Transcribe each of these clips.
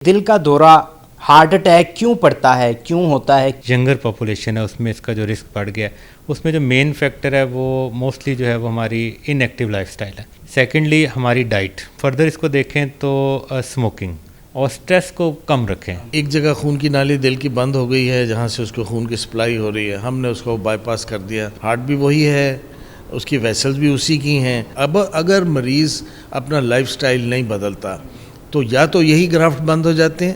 دل کا دورہ ہارٹ اٹیک کیوں پڑتا ہے، کیوں ہوتا ہے؟ ینگر پاپولیشن ہے، اس میں اس کا جو رسک بڑھ گیا ہے، اس میں جو مین فیکٹر ہے وہ موسٹلی جو ہے وہ ہماری ان ایکٹیو لائف سٹائل ہے۔ سیکنڈلی ہماری ڈائٹ، فردر اس کو دیکھیں تو اسموکنگ اور سٹریس کو کم رکھیں۔ ایک جگہ خون کی نالی دل کی بند ہو گئی ہے جہاں سے اس کو خون کی سپلائی ہو رہی ہے، ہم نے اس کو بائی پاس کر دیا۔ ہارٹ بھی وہی ہے، اس کی ویسلز بھی اسی کی ہیں۔ اب اگر مریض اپنا لائف سٹائل نہیں بدلتا تو یا تو یہی گرافٹ بند ہو جاتے ہیں،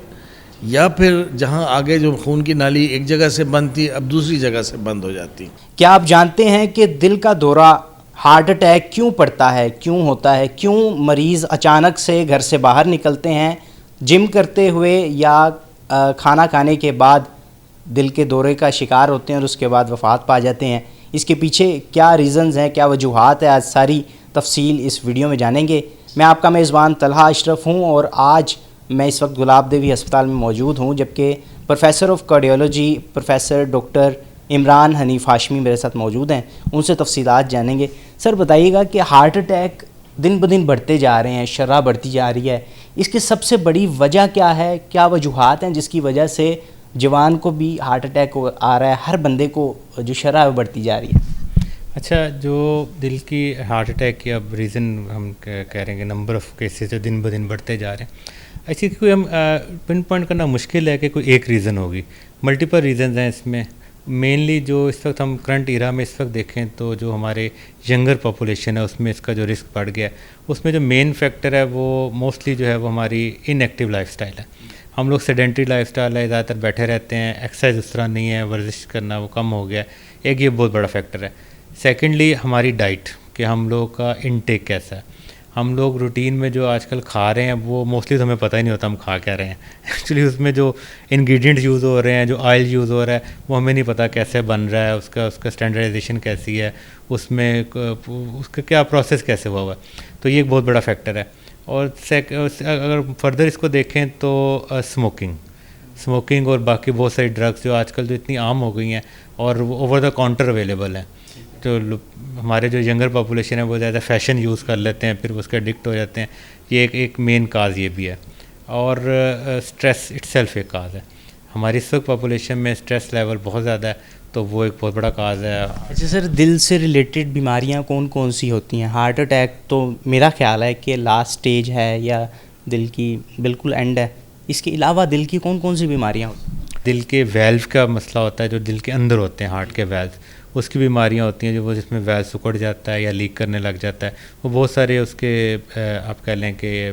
یا پھر جہاں آگے جو خون کی نالی ایک جگہ سے بند تھی اب دوسری جگہ سے بند ہو جاتی۔ کیا آپ جانتے ہیں کہ دل کا دورہ ہارٹ اٹیک کیوں پڑتا ہے، کیوں ہوتا ہے، کیوں مریض اچانک سے گھر سے باہر نکلتے ہیں جم کرتے ہوئے یا کھانا کھانے کے بعد دل کے دورے کا شکار ہوتے ہیں اور اس کے بعد وفات پا جاتے ہیں؟ اس کے پیچھے کیا ریزنز ہیں، کیا وجوہات ہیں، آج ساری تفصیل اس ویڈیو میں جانیں گے۔ میں آپ کا میزبان طلحہ اشرف ہوں اور آج میں اس وقت گلاب دیوی ہسپتال میں موجود ہوں، جبکہ professor of cardiology professor doctor Imran Hanif Hashmi میرے ساتھ موجود ہیں، ان سے تفصیلات جانیں گے۔ سر بتائیے گا کہ ہارٹ اٹیک دن بدن بڑھتے جا رہے ہیں، شرح بڑھتی جا رہی ہے، اس کی سب سے بڑی وجہ کیا ہے، کیا وجوہات ہیں جس کی وجہ سے جوان کو بھی ہارٹ اٹیک آ رہا ہے، ہر بندے کو جو شرح بڑھتی جا رہی ہے؟ اچھا، جو دل کی ہارٹ اٹیک کی اب ریزن ہم کہہ رہے ہیں کہ نمبر آف کیسز جو دن بدن بڑھتے جا رہے ہیں، ایسی کوئی ہم پن پوائنٹ کرنا مشکل ہے کہ کوئی ایک ریزن ہوگی، ملٹیپل ریزنز ہیں اس میں۔ مینلی جو اس وقت ہم کرنٹ ایرا میں اس وقت دیکھیں تو جو ہمارے ینگر پاپولیشن ہے اس میں اس کا جو رسک بڑھ گیا ہے، اس میں جو مین فیکٹر ہے وہ موسٹلی جو ہے وہ ہماری ان ایکٹیو لائف سٹائل ہے۔ ہم لوگ سیڈنٹری لائف سٹائل ہے، زیادہ تر بیٹھے رہتے ہیں، ایکسرسائز اس طرح نہیں ہے، ورزش کرنا وہ کم ہو گیا ہے، ایک یہ بہت بڑا فیکٹر ہے۔ سیکنڈلی ہماری ڈائٹ، کہ ہم لوگ کا انٹیک کیسا ہے۔ ہم لوگ روٹین میں جو آج کل کھا رہے ہیں وہ موسٹلی تو ہمیں پتہ ہی نہیں ہوتا ہم کھا کیا رہے ہیں۔ ایکچولی اس میں جو انگریڈینٹس یوز ہو رہے ہیں، جو آئل یوز ہو رہا ہے، وہ ہمیں نہیں پتہ کیسے بن رہا ہے، اس کا اسٹینڈرڈائزیشن کیسی ہے، اس میں اس کا کیا پروسیس کیسے ہوا ہوا ہے، تو یہ ایک بہت بڑا فیکٹر ہے۔ اور اگر فردر اس کو دیکھیں تو اسموکنگ اور باقی بہت ساری ڈرگس جو آج کل جو اتنی عام ہو گئی ہیں اور وہ اوور دا کاؤنٹر اویلیبل ہیں، تو ہمارے جو ینگر پاپولیشن ہے وہ زیادہ فیشن یوز کر لیتے ہیں، پھر اس کے ایڈکٹ ہو جاتے ہیں، یہ ایک مین کاز یہ بھی ہے۔ اور سٹریس اٹ سیلف ایک کاز ہے، ہماری اس وقت پاپولیشن میں سٹریس لیول بہت زیادہ ہے، تو وہ ایک بہت بڑا کاز ہے۔ اچھا سر، دل سے ریلیٹڈ بیماریاں کون کون سی ہوتی ہیں؟ ہارٹ اٹیک تو میرا خیال ہے کہ لاسٹ سٹیج ہے یا دل کی بالکل اینڈ ہے، اس کے علاوہ دل کی کون کون سی بیماریاں ہوتی ہیں؟ دل کے ویلو کا مسئلہ ہوتا ہے، جو دل کے اندر ہوتے ہیں ہارٹ کے ویلو، اس کی بیماریاں ہوتی ہیں، جو وہ جس میں ویلو سکڑ جاتا ہے یا لیک کرنے لگ جاتا ہے، وہ بہت سارے اس کے آپ کہہ لیں کہ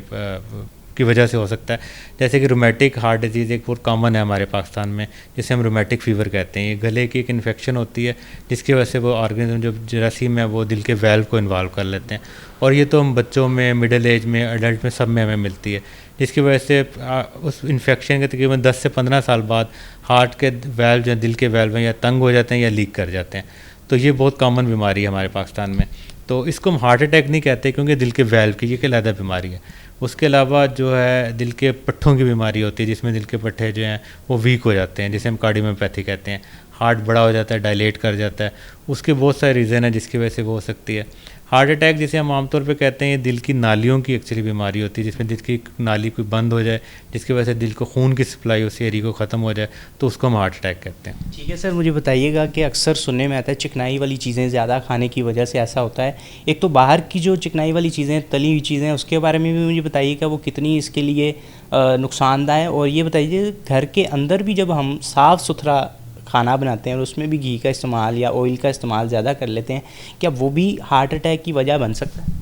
کی وجہ سے ہو سکتا ہے۔ جیسے کہ رومیٹک ہارٹ ڈیزیز ایک بہت کامن ہے ہمارے پاکستان میں، جسے ہم رومیٹک فیور کہتے ہیں۔ یہ گلے کی ایک انفیکشن ہوتی ہے جس کی وجہ سے وہ آرگنزم جو جراثیم ہے وہ دل کے ویلو کو انوالو کر لیتے ہیں، اور یہ تو ہم بچوں میں، مڈل ایج میں، ایڈلٹ میں سب میں ہمیں ملتی ہے، جس کی وجہ سے اس انفیکشن کے تقریباً 10 سے 15 سال بعد ہارٹ کے ویلو جو دل کے ویلو ہیں یا تنگ ہو جاتے ہیں یا لیک کر جاتے ہیں، تو یہ بہت کامن بیماری ہے ہمارے پاکستان میں۔ تو اس کو ہم ہارٹ اٹیک نہیں کہتے کیونکہ دل کے ویلو کی یہ ایک علیحدہ بیماری ہے۔ اس کے علاوہ جو ہے دل کے پٹھوں کی بیماری ہوتی ہے، جس میں دل کے پٹھے جو ہیں وہ ویک ہو جاتے ہیں، جسے ہم کارڈیومایوپیتھی کہتے ہیں، ہارٹ بڑا ہو جاتا ہے، ڈائلیٹ کر جاتا ہے، اس کے بہت سارے ریزن ہیں جس کی وجہ سے وہ ہو سکتی ہے۔ ہارٹ اٹیک جسے ہم عام طور پہ کہتے ہیں، یہ دل کی نالیوں کی ایکچولی بیماری ہوتی ہے، جس میں دل کی نالی کوئی بند ہو جائے، جس کی وجہ سے دل کو خون کی سپلائی اس ایریا کو ختم ہو جائے، تو اس کو ہم ہارٹ اٹیک کہتے ہیں۔ ٹھیک ہے سر، مجھے بتائیے گا کہ اکثر سننے میں آتا ہے چکنائی والی چیزیں زیادہ کھانے کی وجہ سے ایسا ہوتا ہے۔ ایک تو باہر کی جو چکنائی والی چیزیں، تلی ہوئی چیزیں، اس کے بارے میں بھی مجھے بتائیے گا وہ کتنی اس کے لیے نقصان دہ ہے، اور یہ بتائیے گھر کے اندر بھی جب ہم صاف ستھرا کھانا بناتے ہیں اور اس میں بھی گھی کا استعمال یا آئل کا استعمال زیادہ کر لیتے ہیں، کیا وہ بھی ہارٹ اٹیک کی وجہ بن سکتا ہے؟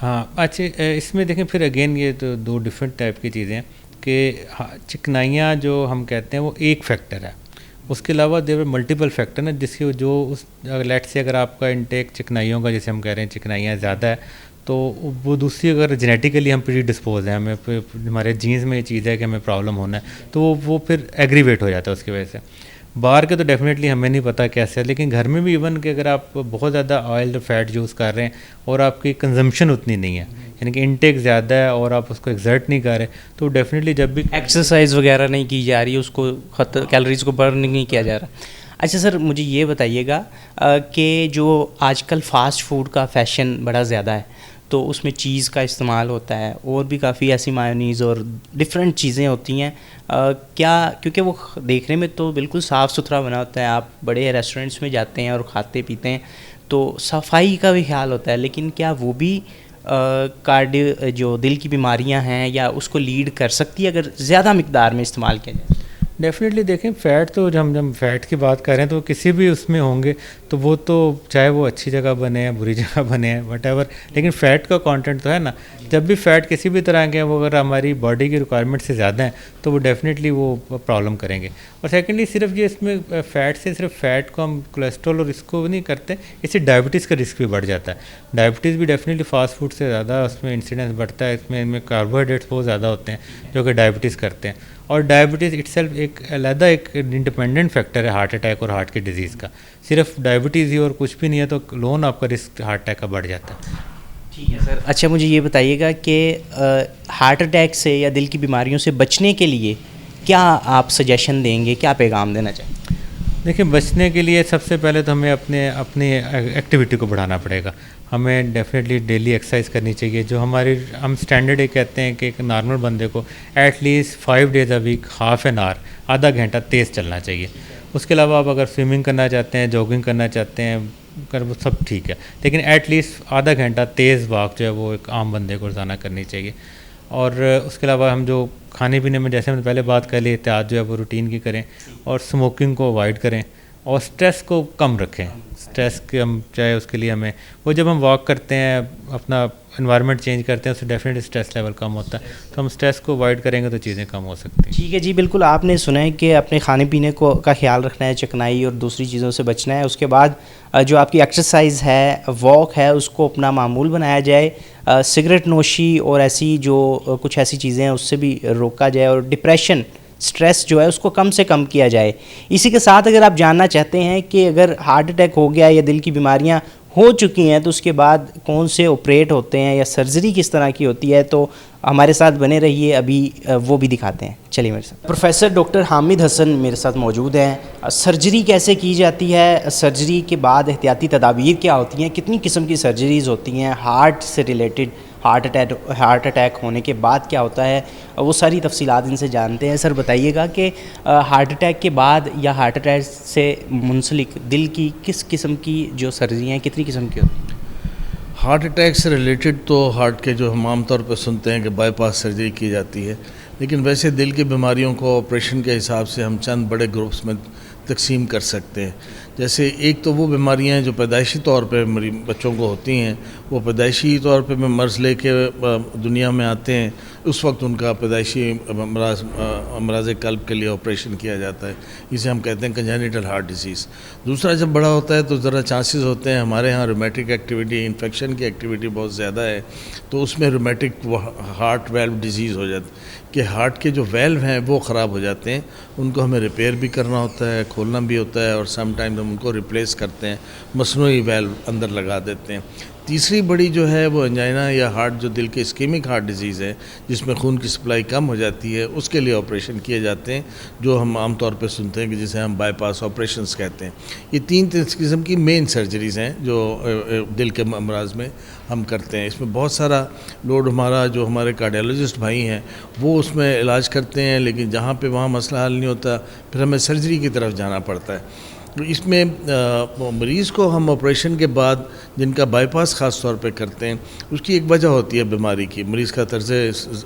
ہاں، اچھا، اس میں دیکھیں پھر اگین یہ تو دو ڈفرینٹ ٹائپ کی چیزیں ہیں کہ چکنائیاں جو ہم کہتے ہیں وہ ایک فیکٹر ہے، اس کے علاوہ دیر ملٹیپل فیکٹر ہیں جس کی جو اس لیٹ سے اگر آپ کا انٹیک چکنائیوں کا جیسے ہم کہہ رہے ہیں چکنائیاں زیادہ ہے، تو وہ دوسری اگر جینیٹیکلی ہم پری ڈسپوز ہیں، ہمیں ہمارے جینز میں یہ چیز ہے کہ ہمیں پرابلم ہونا ہے، تو وہ پھر ایگریویٹ ہو جاتا ہے اس کی وجہ سے۔ باہر کے تو ڈیفینیٹلی ہمیں نہیں پتہ کیسے ہے، لیکن گھر میں بھی ایون کہ اگر آپ بہت زیادہ آئل اور فیٹ یوز کر رہے ہیں اور آپ کی کنزمپشن اتنی نہیں ہے، یعنی کہ انٹیک زیادہ ہے اور آپ اس کو ایگزرٹ نہیں کر رہے، تو ڈیفینیٹلی جب بھی ایکسرسائز وغیرہ نہیں کی جا رہی، اس کو کیلریز کو برن نہیں کیا جا رہا۔ اچھا سر، مجھے یہ بتائیے گا کہ جو آج کل فاسٹ فوڈ کا فیشن بڑا زیادہ ہے، تو اس میں چیز کا استعمال ہوتا ہے اور بھی کافی ایسی مایونیز اور ڈفرینٹ چیزیں ہوتی ہیں. کیا کیونکہ وہ دیکھنے میں تو بالکل صاف ستھرا بنا ہوتا ہے, آپ بڑے ریسٹورینٹس میں جاتے ہیں اور کھاتے پیتے ہیں تو صفائی کا بھی خیال ہوتا ہے, لیکن کیا وہ بھی جو دل کی بیماریاں ہیں یا اس کو لیڈ کر سکتی ہے اگر زیادہ مقدار میں استعمال کیا جائے؟ ڈیفینیٹلی دیکھیں فیٹ تو جب ہم فیٹ کی بات کر رہے ہیں تو کسی بھی اس میں ہوں گے تو وہ تو چاہے وہ اچھی جگہ بنے ہیں بری جگہ بنے ہیں وٹ ایور, لیکن فیٹ کا کانٹینٹ تو ہے نا. جب بھی فیٹ کسی بھی طرح کے وہ اگر ہماری باڈی کی ریکوائرمنٹ سے زیادہ ہیں تو وہ ڈیفینیٹلی وہ پرابلم کریں گے. اور سیکنڈلی صرف یہ اس میں فیٹ سے صرف فیٹ کو ہم کولیسٹرول اور اس کو نہیں کرتے, اس سے ڈائبٹیز کا رسک بھی بڑھ جاتا ہے. ڈائبٹیز بھی ڈیفینیٹلی فاسٹ فوڈ سے زیادہ اس میں انسیڈنس بڑھتا ہے, اس میں کاربوہائیڈریٹس بہت زیادہ ہوتے ہیں جو کہ ڈائبٹیز کرتے ہیں. اور ڈائبٹیز اٹ سیلف ایک علیحدہ ایک انڈیپینڈنٹ فیکٹر ہے ہارٹ اٹیک اور ہارٹ کی ڈیزیز کا. صرف ڈائبٹیز ہی اور کچھ بھی نہیں ہے تو لون آپ کا رسک ہارٹ اٹیک کا بڑھ جاتا ہے. ٹھیک ہے سر. اچھا مجھے یہ بتائیے گا کہ ہارٹ اٹیک سے یا دل کی بیماریوں سے بچنے کے لیے کیا آپ سجیشن دیں گے, کیا پیغام دینا چاہیں گے؟ دیکھیں بچنے کے لیے سب سے پہلے تو ہمیں اپنی ایکٹیویٹی کو بڑھانا پڑے گا. ہمیں ڈیفینیٹلی ڈیلی ایکسرسائز کرنی چاہیے. جو ہم اسٹینڈرڈ ایک کہتے ہیں کہ ایک نارمل بندے کو at least 5 days a week half an hour آدھا گھنٹہ تیز چلنا چاہیے. اس کے علاوہ آپ اگر سوئمنگ کرنا چاہتے ہیں جاگنگ کرنا چاہتے ہیں وہ سب ٹھیک ہے, لیکن ایٹ لیسٹ آدھا گھنٹہ تیز واک جو ہے وہ ایک عام بندے کو روزانہ کرنی چاہیے. اور اس کے علاوہ ہم جو کھانے پینے میں جیسے ہم نے پہلے بات کر لی احتیاط جو ہے وہ روٹین کی کریں اور اسموکنگ کو اوائڈ کریں اور اسٹریس کو کم رکھیں. اسٹریس کے ہم چاہے اس کے لیے ہمیں وہ جب ہم واک کرتے ہیں اپنا انوائرمنٹ چینج کرتے ہیں اس سے ڈیفینیٹلی اسٹریس لیول کم ہوتا ہے, تو ہم اسٹریس کو اوائڈ کریں گے تو چیزیں کم ہو سکتی ہیں. ٹھیک ہے جی, بالکل آپ نے سنا ہے کہ اپنے کھانے پینے کا خیال رکھنا ہے, چکنائی اور دوسری چیزوں سے بچنا ہے. اس کے بعد جو آپ کی ایکسرسائز ہے واک ہے اس کو اپنا معمول بنایا جائے, سگریٹ نوشی اور ایسی جو کچھ ایسی چیزیں ہیں اس سے بھی روکا جائے, اور ڈپریشن سٹریس جو ہے اس کو کم سے کم کیا جائے. اسی کے ساتھ اگر آپ جاننا چاہتے ہیں کہ اگر ہارٹ اٹیک ہو گیا یا دل کی بیماریاں ہو چکی ہیں تو اس کے بعد کون سے آپریٹ ہوتے ہیں یا سرجری کس طرح کی ہوتی ہے, تو ہمارے ساتھ بنے رہیے, ابھی وہ بھی دکھاتے ہیں. چلیے میرے ساتھ پروفیسر ڈاکٹر حامد حسن میرے ساتھ موجود ہیں. سرجری کیسے کی جاتی ہے, سرجری کے بعد احتیاطی تدابیر کیا ہوتی ہیں, کتنی قسم کی سرجریز ہوتی ہیں, ہارٹ سے ریلیٹڈ ہارٹ اٹیک ہونے کے بعد کیا ہوتا ہے, وہ ساری تفصیلات ان سے جانتے ہیں. سر بتائیے گا کہ ہارٹ اٹیک کے بعد یا ہارٹ اٹیک سے منسلک دل کی کس قسم کی جو سرجریاں ہیں کتنی قسم کی ہوتی ہیں؟ ہارٹ اٹیک سے ریلیٹڈ تو ہارٹ کے جو ہم عام طور پہ سنتے ہیں کہ بائی پاس سرجری کی جاتی ہے, لیکن ویسے دل کی بیماریوں کو آپریشن کے حساب سے ہم چند بڑے گروپس میں تقسیم کر سکتے ہیں. جیسے ایک تو وہ بیماریاں ہیں جو پیدائشی طور پہ بچوں کو ہوتی ہیں, وہ پیدائشی طور پہ مرض لے کے دنیا میں آتے ہیں, اس وقت ان کا پیدائشی امراض قلب کے لیے آپریشن کیا جاتا ہے, اسے ہم کہتے ہیں کنجینیٹل ہارٹ ڈیزیز. دوسرا جب بڑا ہوتا ہے تو ذرا چانسز ہوتے ہیں, ہمارے ہاں رومیٹک ایکٹیویٹی انفیکشن کی ایکٹیویٹی بہت زیادہ ہے, تو اس میں رومیٹک ہارٹ ویلو ڈیزیز ہو جاتی ہے کہ ہارٹ کے جو ویلو ہیں وہ خراب ہو جاتے ہیں, ان کو ہمیں ریپیئر بھی کرنا ہوتا ہے, کھولنا بھی ہوتا ہے, اور سم ٹائم ہم ان کو ریپلیس کرتے ہیں, مصنوعی ویلو اندر لگا دیتے ہیں. تیسری بڑی جو ہے وہ انجائنا یا ہارٹ جو دل کے اسکیمک ہارٹ ڈیزیز ہے جس میں خون کی سپلائی کم ہو جاتی ہے, اس کے لیے آپریشن کیے جاتے ہیں جو ہم عام طور پہ سنتے ہیں کہ جسے ہم بائی پاس آپریشنز کہتے ہیں. یہ تین قسم کی مین سرجریز ہیں جو دل کے امراض میں ہم کرتے ہیں. اس میں بہت سارا لوڈ ہمارے کارڈیالوجسٹ بھائی ہیں وہ اس میں علاج کرتے ہیں, لیکن جہاں پہ وہاں مسئلہ حل نہیں ہوتا پھر ہمیں سرجری کی طرف جانا پڑتا ہے. تو اس میں مریض کو ہم آپریشن کے بعد جن کا بائی پاس خاص طور پہ کرتے ہیں اس کی ایک وجہ ہوتی ہے بیماری کی, مریض کا طرز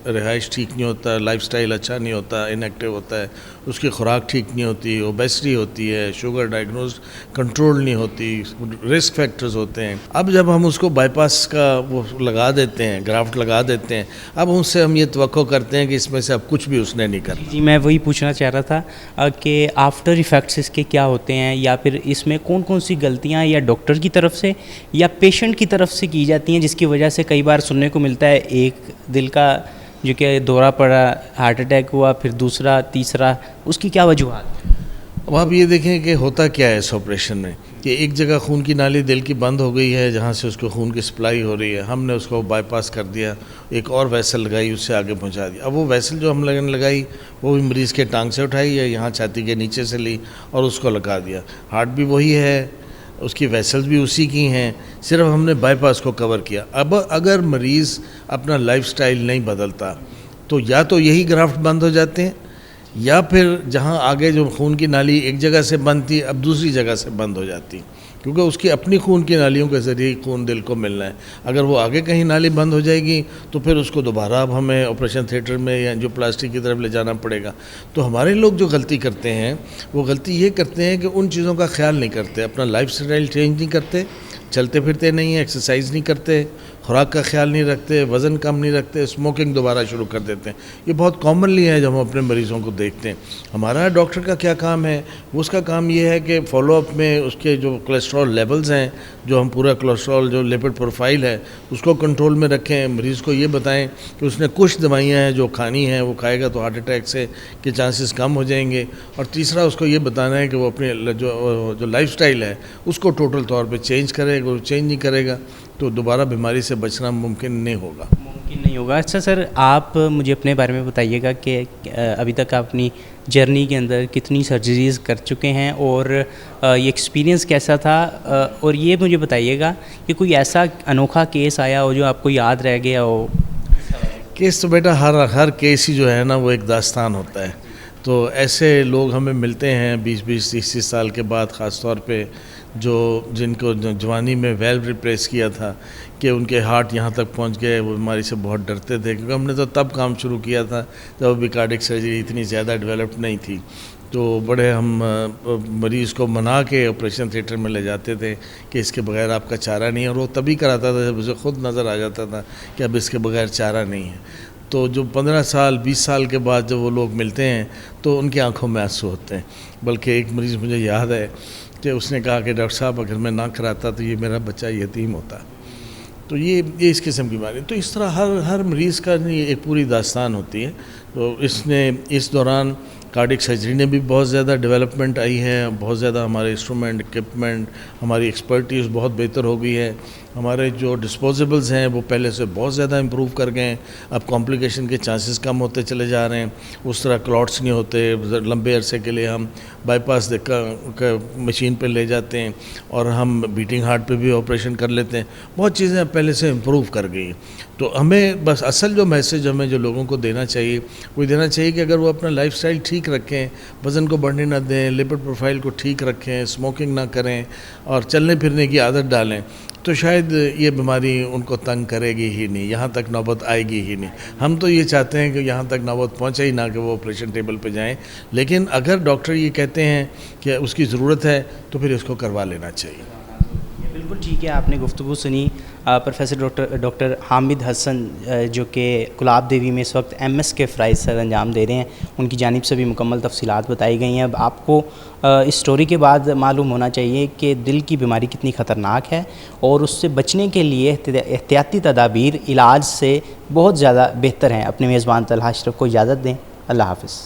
رہائش ٹھیک نہیں ہوتا, لائف سٹائل اچھا نہیں ہوتا, انیکٹیو ہوتا ہے, اس کی خوراک ٹھیک نہیں ہوتی, اوبیسٹی ہوتی ہے, شوگر ڈائگنوز کنٹرول نہیں ہوتی, رسک فیکٹرز ہوتے ہیں. اب جب ہم اس کو بائی پاس کا وہ لگا دیتے ہیں, گرافٹ لگا دیتے ہیں, اب ان سے ہم یہ توقع کرتے ہیں کہ اس میں سے اب کچھ بھی اس نے نہیں کرنا. جی میں وہی پوچھنا چاہ رہا تھا کہ آفٹر ایفیکٹس اس کے کیا ہوتے ہیں, یا پھر اس میں کون کون سی غلطیاں یا ڈاکٹر کی طرف سے یا پیشنٹ کی طرف سے کی جاتی ہیں جس کی وجہ سے کئی بار سننے کو ملتا ہے ایک دل کا جو کہ دورہ پڑا, ہارٹ اٹیک ہوا, پھر دوسرا تیسرا, اس کی کیا وجوہات؟ اب آپ یہ دیکھیں کہ ہوتا کیا ہے اس آپریشن میں کہ ایک جگہ خون کی نالی دل کی بند ہو گئی ہے جہاں سے اس کو خون کی سپلائی ہو رہی ہے, ہم نے اس کو بائی پاس کر دیا, ایک اور ویسل لگائی اس سے آگے پہنچا دیا. اب وہ ویسل جو ہم لگائی وہ بھی مریض کے ٹانگ سے اٹھائی یا یہاں چھاتی کے نیچے سے لی اور اس کو لگا دیا. ہارٹ بھی وہی ہے, اس کی ویسلز بھی اسی کی ہیں, صرف ہم نے بائی پاس کو کور کیا. اب اگر مریض اپنا لائف سٹائل نہیں بدلتا تو یا تو یہی گرافٹ بند ہو جاتے ہیں, یا پھر جہاں آگے جو خون کی نالی ایک جگہ سے بند تھی اب دوسری جگہ سے بند ہو جاتی, کیونکہ اس کی اپنی خون کی نالیوں کے ذریعے خون دل کو ملنا ہے. اگر وہ آگے کہیں نالی بند ہو جائے گی تو پھر اس کو دوبارہ اب ہمیں آپریشن تھیٹر میں یا جو پلاسٹک کی طرف لے جانا پڑے گا. تو ہمارے لوگ جو غلطی کرتے ہیں وہ غلطی یہ کرتے ہیں کہ ان چیزوں کا خیال نہیں کرتے, اپنا لائف سٹائل چینج نہیں کرتے, چلتے پھرتے نہیں ہیں, ایکسرسائز نہیں کرتے, خوراک کا خیال نہیں رکھتے, وزن کم نہیں رکھتے, اسموکنگ دوبارہ شروع کر دیتے ہیں. یہ بہت کامنلی ہے جب ہم اپنے مریضوں کو دیکھتے ہیں. ہمارا ڈاکٹر کا کیا کام ہے, اس کا کام یہ ہے کہ فالو اپ میں اس کے جو کولیسٹرول لیولز ہیں, جو ہم پورا کولیسٹرول جو لیپڈ پروفائل ہے اس کو کنٹرول میں رکھیں. مریض کو یہ بتائیں کہ اس نے کچھ دوائیاں ہیں جو کھانی ہیں, وہ کھائے گا تو ہارٹ اٹیک سے کے چانسز کم ہو جائیں گے. اور تیسرا اس کو یہ بتانا ہے کہ وہ اپنے جو لائف سٹائل ہے اس کو ٹوٹل طور پہ چینج کرے. اگر وہ چینج نہیں کرے گا تو دوبارہ بیماری سے بچنا ممکن نہیں ہوگا. اچھا سر, آپ مجھے اپنے بارے میں بتائیے گا کہ ابھی تک آپ اپنی جرنی کے اندر کتنی سرجریز کر چکے ہیں اور یہ ایکسپیرینس کیسا تھا, اور یہ مجھے بتائیے گا کہ کوئی ایسا انوکھا کیس آیا ہو جو آپ کو یاد رہ گیا ہو. کیس تو بیٹا ہر کیس ہی جو ہے نا وہ ایک داستان ہوتا ہے. تو ایسے لوگ ہمیں ملتے ہیں 20-30 سال کے بعد, خاص طور پہ جن کو جوانی میں ویلو ریپلیس کیا تھا کہ ان کے ہارٹ یہاں تک پہنچ گئے, وہ بیماری سے بہت ڈرتے تھے, کیونکہ ہم نے تو تب کام شروع کیا تھا جب ابھی کارڈک سرجری اتنی زیادہ ڈیولپڈ نہیں تھی. تو بڑے ہم مریض کو منا کے آپریشن تھیٹر میں لے جاتے تھے کہ اس کے بغیر آپ کا چارہ نہیں ہے, اور وہ تبھی کراتا تھا جب اسے خود نظر آ جاتا تھا کہ اب اس کے بغیر چارہ نہیں ہے. تو جو 15 سال 20 سال کے بعد جب وہ لوگ ملتے ہیں تو ان کی آنکھوں میں آنسو ہوتے ہیں. بلکہ ایک مریض مجھے یاد ہے کہ اس نے کہا کہ ڈاکٹر صاحب اگر میں نہ کراتا تو یہ میرا بچہ یتیم ہوتا. تو یہ اس قسم کی بیماری. تو اس طرح ہر مریض کا ایک پوری داستان ہوتی ہے. تو اس دوران کارڈک سرجری نے بھی بہت زیادہ ڈیولپمنٹ آئی ہے, بہت زیادہ ہمارے انسٹرومنٹ اکوپمنٹ, ہماری ایکسپرٹیز بہت بہتر ہو گئی ہے. ہمارے جو ڈسپوزیبلز ہیں وہ پہلے سے بہت زیادہ امپروو کر گئے ہیں. اب کمپلیکیشن کے چانسز کم ہوتے چلے جا رہے ہیں, اس طرح کلاٹس نہیں ہوتے. لمبے عرصے کے لیے ہم بائی پاس مشین پہ لے جاتے ہیں اور ہم بیٹنگ ہارٹ پہ بھی آپریشن کر لیتے ہیں. بہت چیزیں پہلے سے امپروو کر گئی ہیں. تو ہمیں بس اصل جو میسیج ہمیں جو لوگوں کو دینا چاہیے وہ دینا چاہیے کہ اگر وہ اپنا لائف سٹائل ٹھیک رکھیں, وزن کو بڑھنے نہ دیں, لپڈ پروفائل کو ٹھیک رکھیں, اسموکنگ نہ کریں اور چلنے پھرنے کی عادت ڈالیں, تو شاید یہ بیماری ان کو تنگ کرے گی ہی نہیں, یہاں تک نوبت آئے گی ہی نہیں. ہم تو یہ چاہتے ہیں کہ یہاں تک نوبت پہنچے ہی نہ کہ وہ آپریشن ٹیبل پہ جائیں. لیکن اگر ڈاکٹر یہ کہتے ہیں کہ اس کی ضرورت ہے تو پھر اس کو کروا لینا چاہیے. بالکل ٹھیک ہے, آپ نے گفتگو سنی. پروفیسر ڈاکٹر حامد حسن جو کہ گلاب دیوی میں اس وقت MS کے فرائض سر انجام دے رہے ہیں, ان کی جانب سے بھی مکمل تفصیلات بتائی گئی ہیں. اب آپ کو اس سٹوری کے بعد معلوم ہونا چاہیے کہ دل کی بیماری کتنی خطرناک ہے, اور اس سے بچنے کے لیے احتیاطی تدابیر علاج سے بہت زیادہ بہتر ہیں. اپنے میزبان طلحہ اشرف کو اجازت دیں. اللہ حافظ.